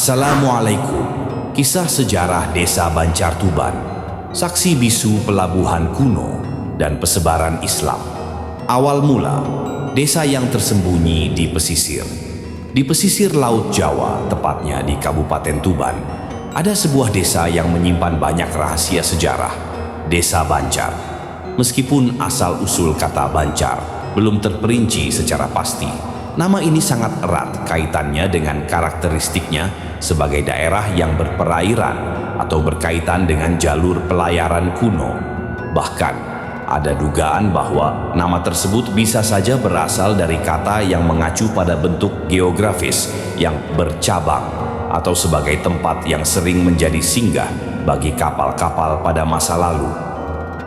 Assalamualaikum. Kisah sejarah Desa Banjar Tuban, saksi bisu pelabuhan kuno dan persebaran Islam. Awal mula, desa yang tersembunyi di pesisir. Di pesisir Laut Jawa, tepatnya di Kabupaten Tuban, ada sebuah desa yang menyimpan banyak rahasia sejarah, Desa Banjar. Meskipun asal-usul kata Banjar belum terperinci secara pasti, nama ini sangat erat kaitannya dengan karakteristiknya sebagai daerah yang berperairan atau berkaitan dengan jalur pelayaran kuno. Bahkan, ada dugaan bahwa nama tersebut bisa saja berasal dari kata yang mengacu pada bentuk geografis yang bercabang atau sebagai tempat yang sering menjadi singgah bagi kapal-kapal pada masa lalu.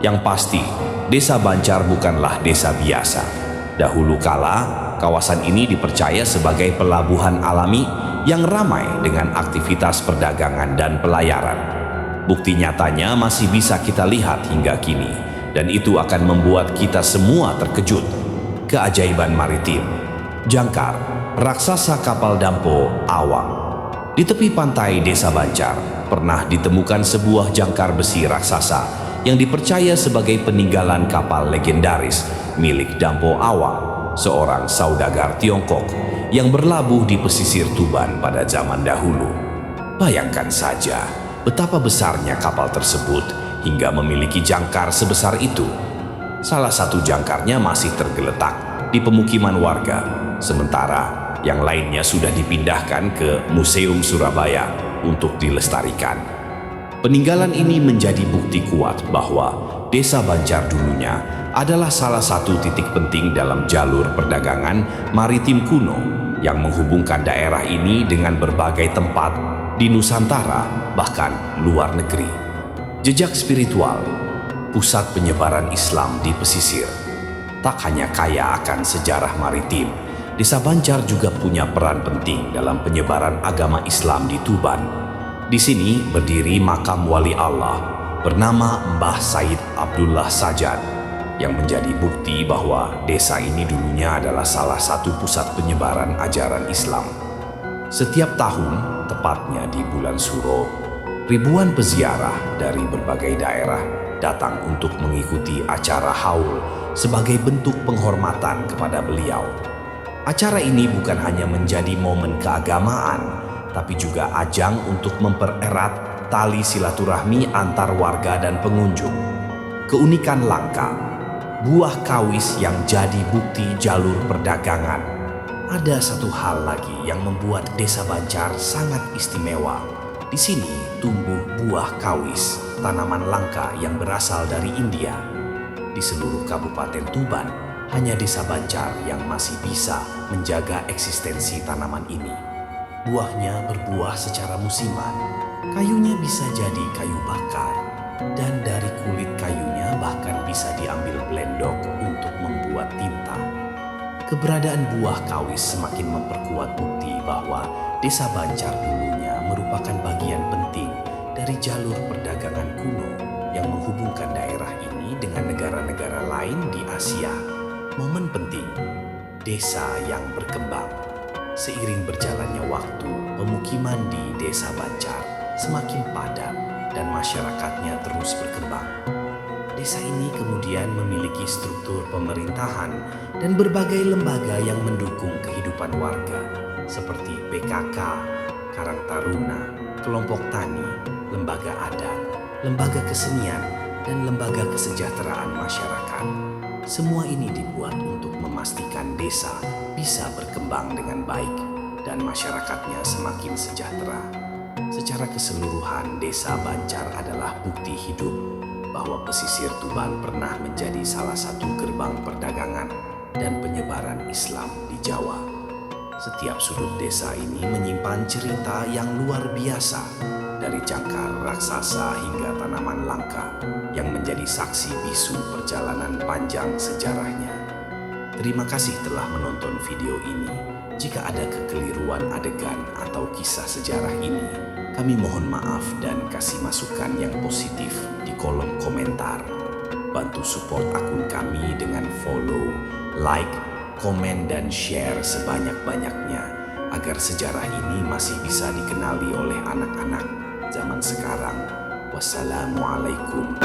Yang pasti, Desa Banjar bukanlah desa biasa. Dahulu kala, kawasan ini dipercaya sebagai pelabuhan alami yang ramai dengan aktivitas perdagangan dan pelayaran. Bukti nyatanya masih bisa kita lihat hingga kini, dan itu akan membuat kita semua terkejut. Keajaiban maritim. Jangkar, raksasa kapal dampo awang. Di tepi pantai Desa Banjar, pernah ditemukan sebuah jangkar besi raksasa yang dipercaya sebagai peninggalan kapal legendaris milik Dampo Awang, seorang saudagar Tiongkok yang berlabuh di pesisir Tuban pada zaman dahulu. Bayangkan saja betapa besarnya kapal tersebut hingga memiliki jangkar sebesar itu. Salah satu jangkarnya masih tergeletak di pemukiman warga, sementara yang lainnya sudah dipindahkan ke Museum Surabaya untuk dilestarikan. Peninggalan ini menjadi bukti kuat bahwa Desa Banjar dulunya adalah salah satu titik penting dalam jalur perdagangan maritim kuno yang menghubungkan daerah ini dengan berbagai tempat di Nusantara, bahkan luar negeri. Jejak spiritual, pusat penyebaran Islam di pesisir. Tak hanya kaya akan sejarah maritim, Desa Banjar juga punya peran penting dalam penyebaran agama Islam di Tuban. Di sini berdiri makam wali Allah bernama Mbah Said Abdullah Sajad yang menjadi bukti bahwa desa ini dulunya adalah salah satu pusat penyebaran ajaran Islam. Setiap tahun, tepatnya di bulan Suro, ribuan peziarah dari berbagai daerah datang untuk mengikuti acara haul sebagai bentuk penghormatan kepada beliau. Acara ini bukan hanya menjadi momen keagamaan, tapi juga ajang untuk mempererat tali silaturahmi antar warga dan pengunjung. Keunikan langka, buah kawis yang jadi bukti jalur perdagangan. Ada satu hal lagi yang membuat Desa Banjar sangat istimewa. Di sini tumbuh buah kawis, tanaman langka yang berasal dari India. Di seluruh Kabupaten Tuban, hanya Desa Banjar yang masih bisa menjaga eksistensi tanaman ini. Buahnya berbuah secara musiman, kayunya bisa jadi kayu bakar, dan dari kulit kayunya bahkan bisa diambil blendok untuk membuat tinta. Keberadaan buah kawis semakin memperkuat bukti bahwa Desa Banjar dulunya merupakan bagian penting dari jalur perdagangan kuno yang menghubungkan daerah ini dengan negara-negara lain di Asia. Momen penting, desa yang berkembang. Seiring berjalannya waktu, pemukiman di Desa Banjar semakin padat dan masyarakatnya terus berkembang. Desa ini kemudian memiliki struktur pemerintahan dan berbagai lembaga yang mendukung kehidupan warga, seperti PKK, Karang Taruna, kelompok tani, lembaga adat, lembaga kesenian, dan lembaga kesejahteraan masyarakat. Semua ini dibuat untuk memastikan desa bisa berkembang dengan baik dan masyarakatnya semakin sejahtera. Secara keseluruhan, Desa Banjar adalah bukti hidup bahwa pesisir Tuban pernah menjadi salah satu gerbang perdagangan dan penyebaran Islam di Jawa. Setiap sudut desa ini menyimpan cerita yang luar biasa, dari jangkar raksasa hingga tanaman langka yang menjadi saksi bisu perjalanan panjang sejarahnya. Terima kasih telah menonton video ini. Jika ada kekeliruan adegan atau kisah sejarah ini, kami mohon maaf dan kasih masukan yang positif di kolom komentar. Bantu support akun kami dengan follow, like, komen, dan share sebanyak-banyaknya agar sejarah ini masih bisa dikenali oleh anak-anak zaman sekarang. Wassalamualaikum.